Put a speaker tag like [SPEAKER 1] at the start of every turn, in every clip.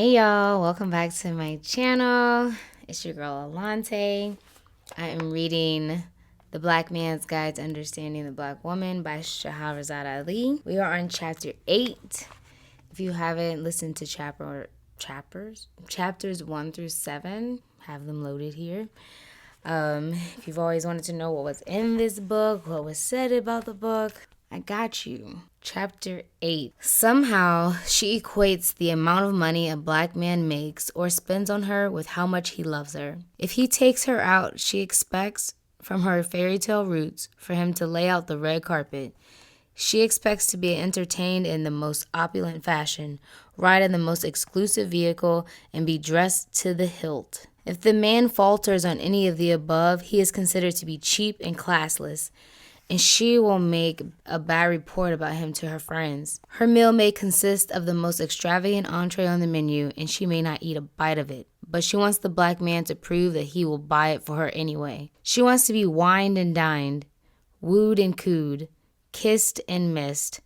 [SPEAKER 1] Hey y'all, welcome back to my channel. It's your girl Alante. I am reading The Black Man's Guide to Understanding the Black Woman by Shahrazad Ali. We are on chapter 8. If you haven't listened to chapters 1 through 7, have them loaded here. If you've always wanted to know what was in this book, what was said about the book, I got you. Chapter 8. Somehow, she equates the amount of money a black man makes or spends on her with how much he loves her. If he takes her out, she expects, from her fairy tale roots, for him to lay out the red carpet. She expects to be entertained in the most opulent fashion, ride in the most exclusive vehicle, and be dressed to the hilt. If the man falters on any of the above, he is considered to be cheap and classless, and she will make a bad report about him to her friends. Her meal may consist of the most extravagant entree on the menu, and she may not eat a bite of it, but she wants the black man to prove that he will buy it for her anyway. She wants to be wined and dined, wooed and cooed, kissed and missed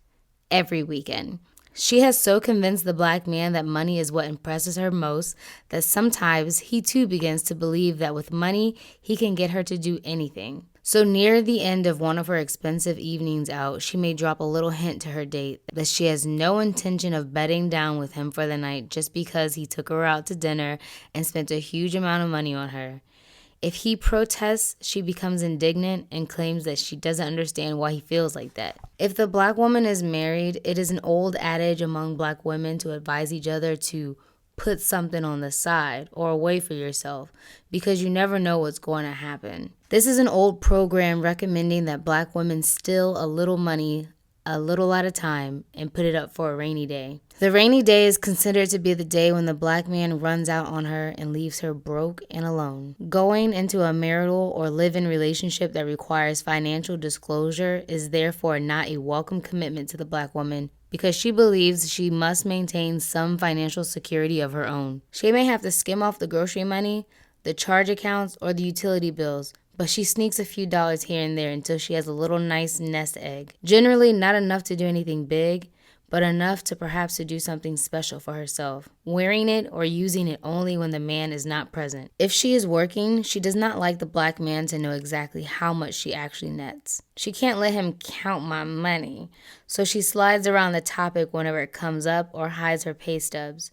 [SPEAKER 1] every weekend. She has so convinced the black man that money is what impresses her most that sometimes he too begins to believe that with money he can get her to do anything. So near the end of one of her expensive evenings out, she may drop a little hint to her date that she has no intention of bedding down with him for the night just because he took her out to dinner and spent a huge amount of money on her. If he protests, she becomes indignant and claims that she doesn't understand why he feels like that. If the black woman is married, it is an old adage among black women to advise each other to put something on the side or away for yourself because you never know what's going to happen. This is an old program recommending that black women steal a little money a little at a time and put it up for a rainy day. The rainy day is considered to be the day when the black man runs out on her and leaves her broke and alone. Going into a marital or live-in relationship that requires financial disclosure is therefore not a welcome commitment to the black woman because she believes she must maintain some financial security of her own. She may have to skim off the grocery money, the charge accounts, or the utility bills, but she sneaks a few dollars here and there until she has a little nice nest egg. Generally not enough to do anything big, but enough to perhaps to do something special for herself, wearing it or using it only when the man is not present. If she is working, she does not like the black man to know exactly how much she actually nets. She can't let him count my money, so she slides around the topic whenever it comes up or hides her pay stubs.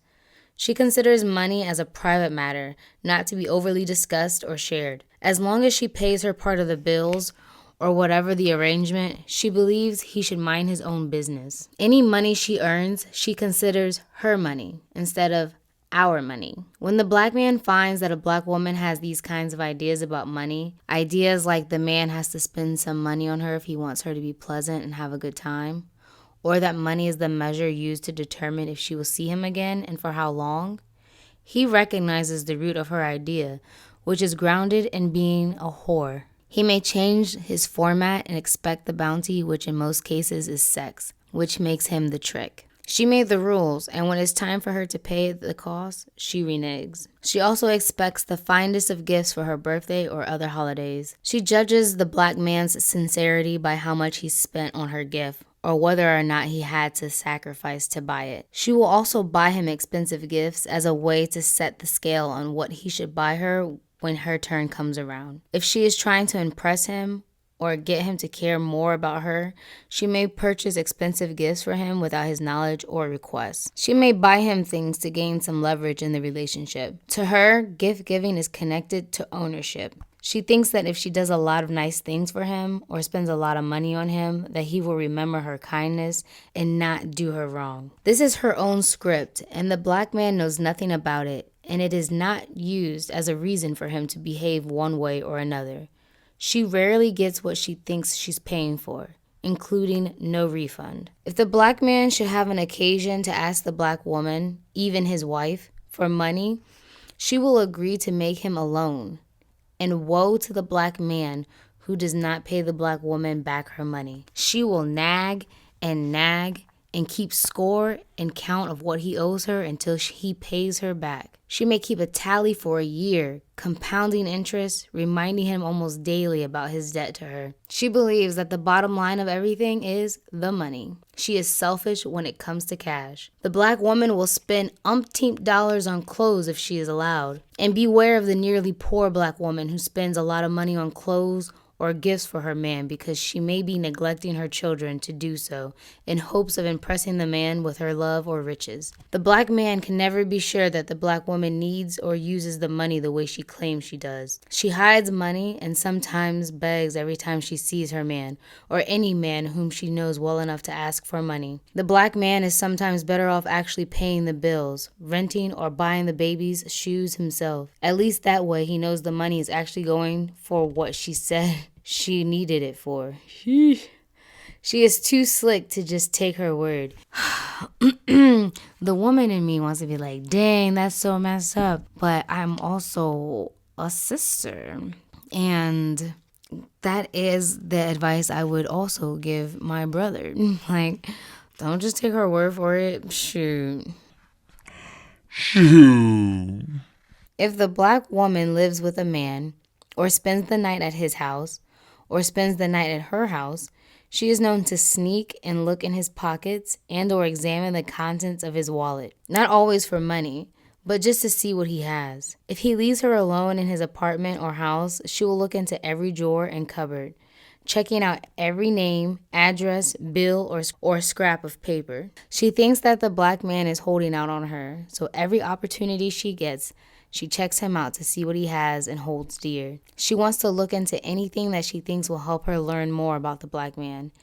[SPEAKER 1] She considers money as a private matter, not to be overly discussed or shared. As long as she pays her part of the bills, or whatever the arrangement, she believes he should mind his own business. Any money she earns, she considers her money instead of our money. When the black man finds that a black woman has these kinds of ideas about money, ideas like the man has to spend some money on her if he wants her to be pleasant and have a good time, or that money is the measure used to determine if she will see him again and for how long, he recognizes the root of her idea, which is grounded in being a whore. He may change his format and expect the bounty, which in most cases is sex, which makes him the trick. She made the rules, and when it's time for her to pay the cost, she reneges. She also expects the finest of gifts for her birthday or other holidays. She judges the black man's sincerity by how much he spent on her gift, or whether or not he had to sacrifice to buy it. She will also buy him expensive gifts as a way to set the scale on what he should buy her when her turn comes around. If she is trying to impress him or get him to care more about her, she may purchase expensive gifts for him without his knowledge or request. She may buy him things to gain some leverage in the relationship. To her, gift giving is connected to ownership. She thinks that if she does a lot of nice things for him or spends a lot of money on him, that he will remember her kindness and not do her wrong. This is her own script, and the black man knows nothing about it, and it is not used as a reason for him to behave one way or another. She rarely gets what she thinks she's paying for, including no refund. If the black man should have an occasion to ask the black woman, even his wife, for money, she will agree to make him a loan. And woe to the black man who does not pay the black woman back her money. She will nag and nag and keep score and count of what he owes her until he pays her back. She may keep a tally for a year, compounding interest, reminding him almost daily about his debt to her. She believes that the bottom line of everything is the money. She is selfish when it comes to cash. The black woman will spend umpteen dollars on clothes if she is allowed. And beware of the nearly poor black woman who spends a lot of money on clothes or gifts for her man because she may be neglecting her children to do so in hopes of impressing the man with her love or riches. The black man can never be sure that the black woman needs or uses the money the way she claims she does. She hides money and sometimes begs every time she sees her man or any man whom she knows well enough to ask for money. The black man is sometimes better off actually paying the bills, renting, or buying the baby's shoes himself. At least that way he knows the money is actually going for what she said she needed it for. She is too slick to just take her word. The woman in me wants to be like, dang, that's so messed up. But I'm also a sister. And that is the advice I would also give my brother. Like, don't just take her word for it. Shoot. If the black woman lives with a man or spends the night at his house, or spends the night at her house, she is known to sneak and look in his pockets and or examine the contents of his wallet. Not always for money, but just to see what he has. If he leaves her alone in his apartment or house, she will look into every drawer and cupboard, checking out every name, address, bill, or scrap of paper. She thinks that the black man is holding out on her, so every opportunity she gets, she checks him out to see what he has and holds dear. She wants to look into anything that she thinks will help her learn more about the black man,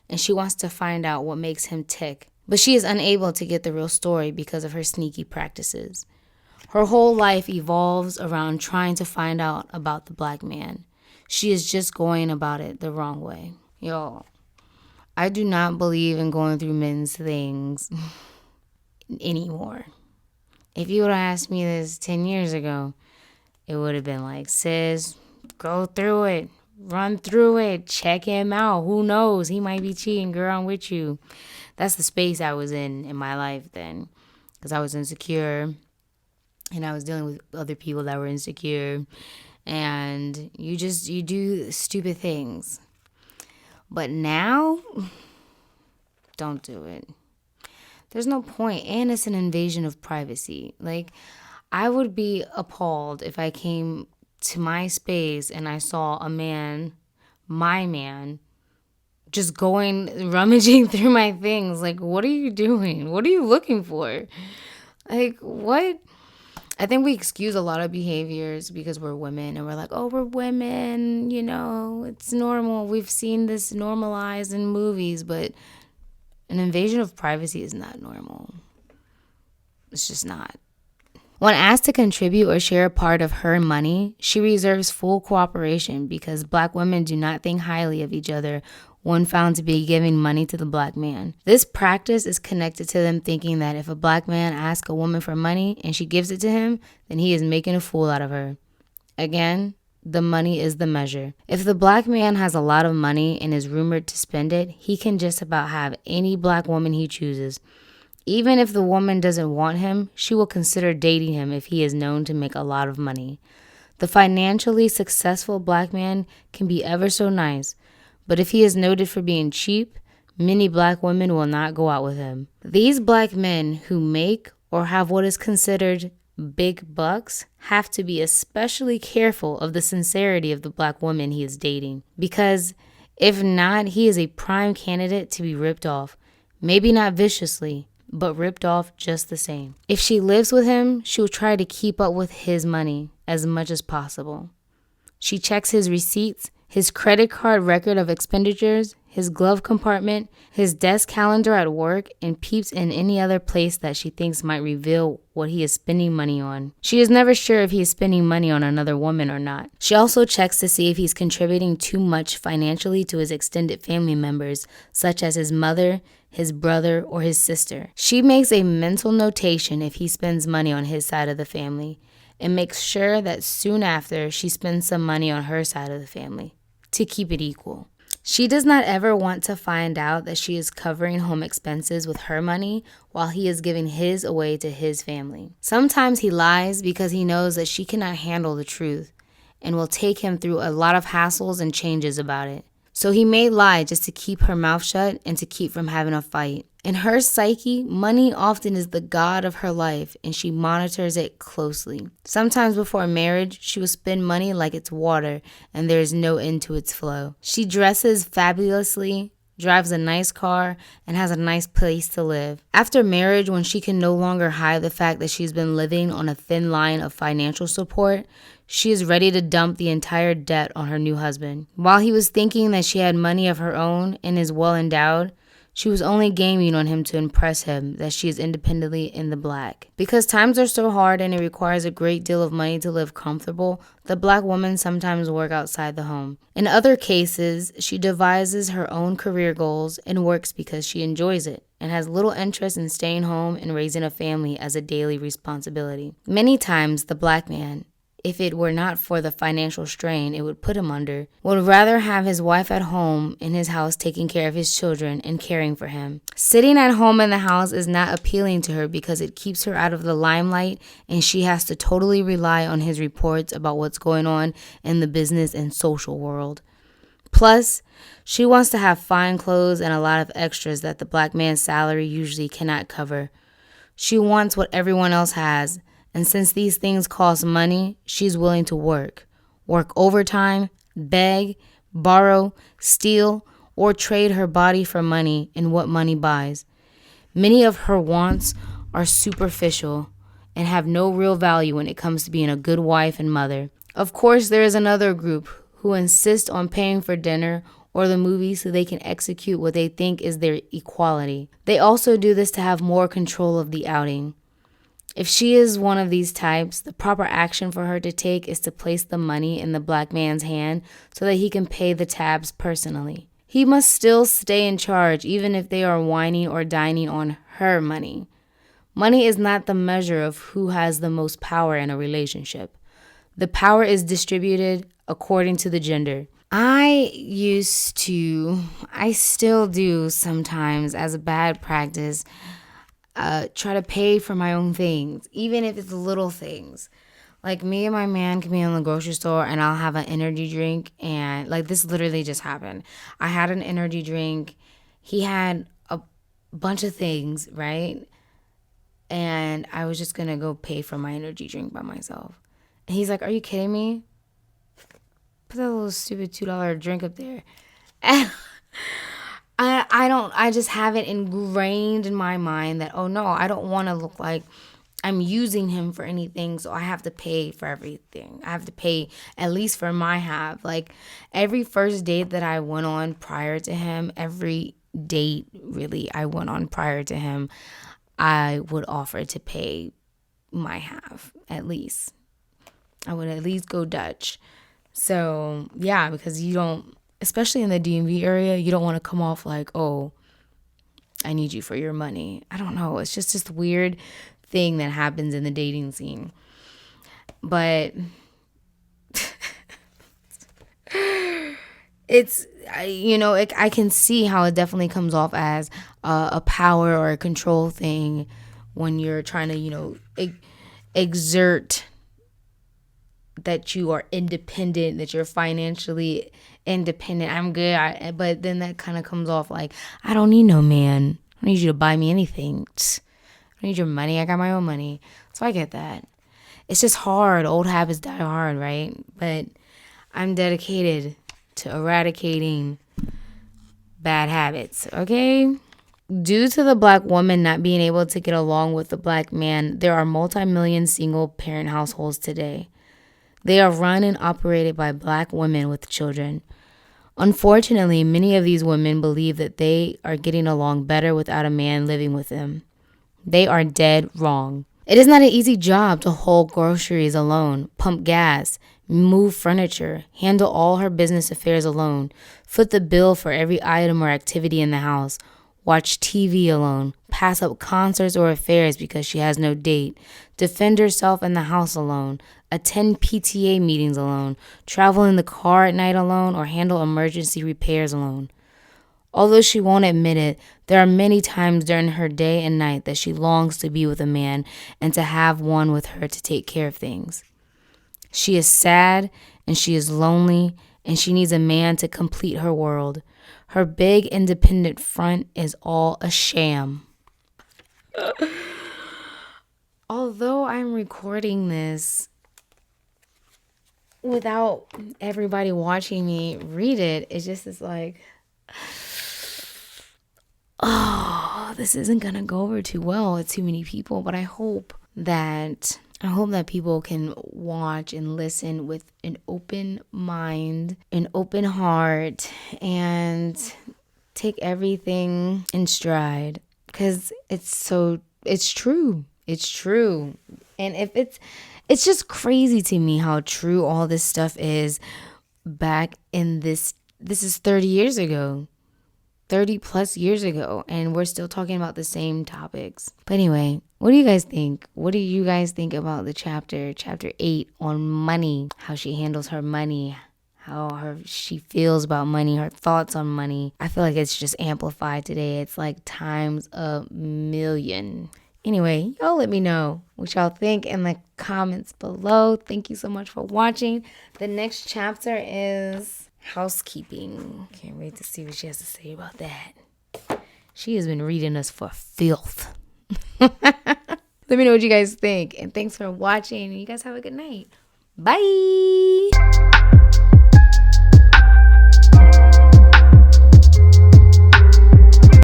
[SPEAKER 1] and she wants to find out what makes him tick. But she is unable to get the real story because of her sneaky practices. Her whole life evolves around trying to find out about the black man. She is just going about it the wrong way. Yo, I do not believe in going through men's things anymore. If you would have asked me this 10 years ago, it would have been like, sis, go through it, run through it, check him out. Who knows? He might be cheating, girl, I'm with you. That's the space I was in my life then, because I was insecure and I was dealing with other people that were insecure, and you do stupid things. But now, don't do it. There's no point, and it's an invasion of privacy. Like, I would be appalled if I came to my space and I saw a man, my man, just rummaging through my things. Like, what are you doing? What are you looking for? Like, what? I think we excuse a lot of behaviors because we're women and we're like, oh, we're women, it's normal. We've seen this normalized in movies, but an invasion of privacy is not normal. It's just not. When asked to contribute or share a part of her money, she reserves full cooperation because black women do not think highly of each other when found to be giving money to the black man. This practice is connected to them thinking that if a black man asks a woman for money and she gives it to him, then he is making a fool out of her. Again, the money is the measure. If the black man has a lot of money and is rumored to spend it, he can just about have any black woman he chooses. Even if the woman doesn't want him, she will consider dating him if he is known to make a lot of money. The financially successful black man can be ever so nice, but if he is noted for being cheap, many black women will not go out with him. These black men who make or have what is considered big bucks have to be especially careful of the sincerity of the black woman he is dating, because if not, he is a prime candidate to be ripped off. Maybe not viciously, but ripped off just the same. If she lives with him, she will try to keep up with his money as much as possible. She checks his receipts, his credit card record of expenditures, his glove compartment, his desk calendar at work, and peeps in any other place that she thinks might reveal what he is spending money on. She is never sure if he is spending money on another woman or not. She also checks to see if he's contributing too much financially to his extended family members, such as his mother, his brother, or his sister. She makes a mental notation if he spends money on his side of the family, and makes sure that soon after she spends some money on her side of the family to keep it equal. She does not ever want to find out that she is covering home expenses with her money while he is giving his away to his family. Sometimes he lies because he knows that she cannot handle the truth and will take him through a lot of hassles and changes about it. So he may lie just to keep her mouth shut and to keep from having a fight. In her psyche, money often is the god of her life, and she monitors it closely. Sometimes before marriage, she will spend money like it's water, and there is no end to its flow. She dresses fabulously, drives a nice car, and has a nice place to live. After marriage, when she can no longer hide the fact that she's been living on a thin line of financial support, she is ready to dump the entire debt on her new husband. While he was thinking that she had money of her own and is well endowed, she was only gaming on him to impress him that she is independently in the black. Because times are so hard and it requires a great deal of money to live comfortable, the black woman sometimes works outside the home. In other cases, she devises her own career goals and works because she enjoys it and has little interest in staying home and raising a family as a daily responsibility. Many times, the black man, if it were not for the financial strain it would put him under, would rather have his wife at home in his house taking care of his children and caring for him. Sitting at home in the house is not appealing to her because it keeps her out of the limelight and she has to totally rely on his reports about what's going on in the business and social world. Plus, she wants to have fine clothes and a lot of extras that the black man's salary usually cannot cover. She wants what everyone else has. And since these things cost money, she's willing to work overtime, beg, borrow, steal, or trade her body for money and what money buys. Many of her wants are superficial and have no real value when it comes to being a good wife and mother. Of course, there is another group who insist on paying for dinner or the movies so they can execute what they think is their equality. They also do this to have more control of the outing. If she is one of these types, the proper action for her to take is to place the money in the black man's hand so that he can pay the tabs personally. He must still stay in charge even if they are whining or dining on her money. Money is not the measure of who has the most power in a relationship. The power is distributed according to the gender. I still do sometimes as a bad practice, try to pay for my own things, even if it's little things. Like me and my man can be in the grocery store and I'll have an energy drink, and like this literally just happened. I had an energy drink. He had a bunch of things, right? And I was just going to go pay for my energy drink by myself. And he's like, "Are you kidding me? Put that little stupid $2 drink up there." And I just have it ingrained in my mind that, oh no, I don't want to look like I'm using him for anything, so I have to pay for everything. I have to pay at least for my half. Like every first date that I went on prior to him, every date really I went on prior to him, I would offer to pay my half at least. I would at least go Dutch. So yeah, because you don't, especially in the DMV area, you don't want to come off like, oh, I need you for your money. I don't know. It's just this weird thing that happens in the dating scene. But I can see how it definitely comes off as a power or a control thing when you're trying to, exert that you are independent, that you're financially independent. I'm good. But then that kind of comes off like, I don't need no man. I don't need you to buy me anything. I don't need your money. I got my own money. So I get that. It's just hard. Old habits die hard, right? But I'm dedicated to eradicating bad habits, okay? Due to the black woman not being able to get along with the black man, there are multi-million single parent households today. They are run and operated by black women with children. Unfortunately, many of these women believe that they are getting along better without a man living with them. They are dead wrong. It is not an easy job to hold groceries alone, pump gas, move furniture, handle all her business affairs alone, foot the bill for every item or activity in the house, watch TV alone, pass up concerts or affairs because she has no date, defend herself in the house alone, attend PTA meetings alone, travel in the car at night alone, or handle emergency repairs alone. Although she won't admit it, there are many times during her day and night that she longs to be with a man and to have one with her to take care of things. She is sad and she is lonely and she needs a man to complete her world. Her big independent front is all a sham. Although I'm recording this without everybody watching me read it, it just is like, oh, this isn't gonna go over too well with too many people, but I hope that people can watch and listen with an open mind, an open heart, and take everything in stride, because it's true. It's true. And if it's just crazy to me how true all this stuff is back in this is 30 years ago. 30 plus years ago, and we're still talking about the same topics. But anyway, what do you guys think? What do you guys think about the chapter 8 on money, how she handles her money, how she feels about money, her thoughts on money? I feel like it's just amplified today. It's like times a million. Anyway, y'all let me know what y'all think in the comments below. Thank you so much for watching. The next chapter is housekeeping. Can't wait to see what she has to say about that. She has been reading us for filth. Let me know what you guys think. And thanks for watching. You guys have a good night. Bye.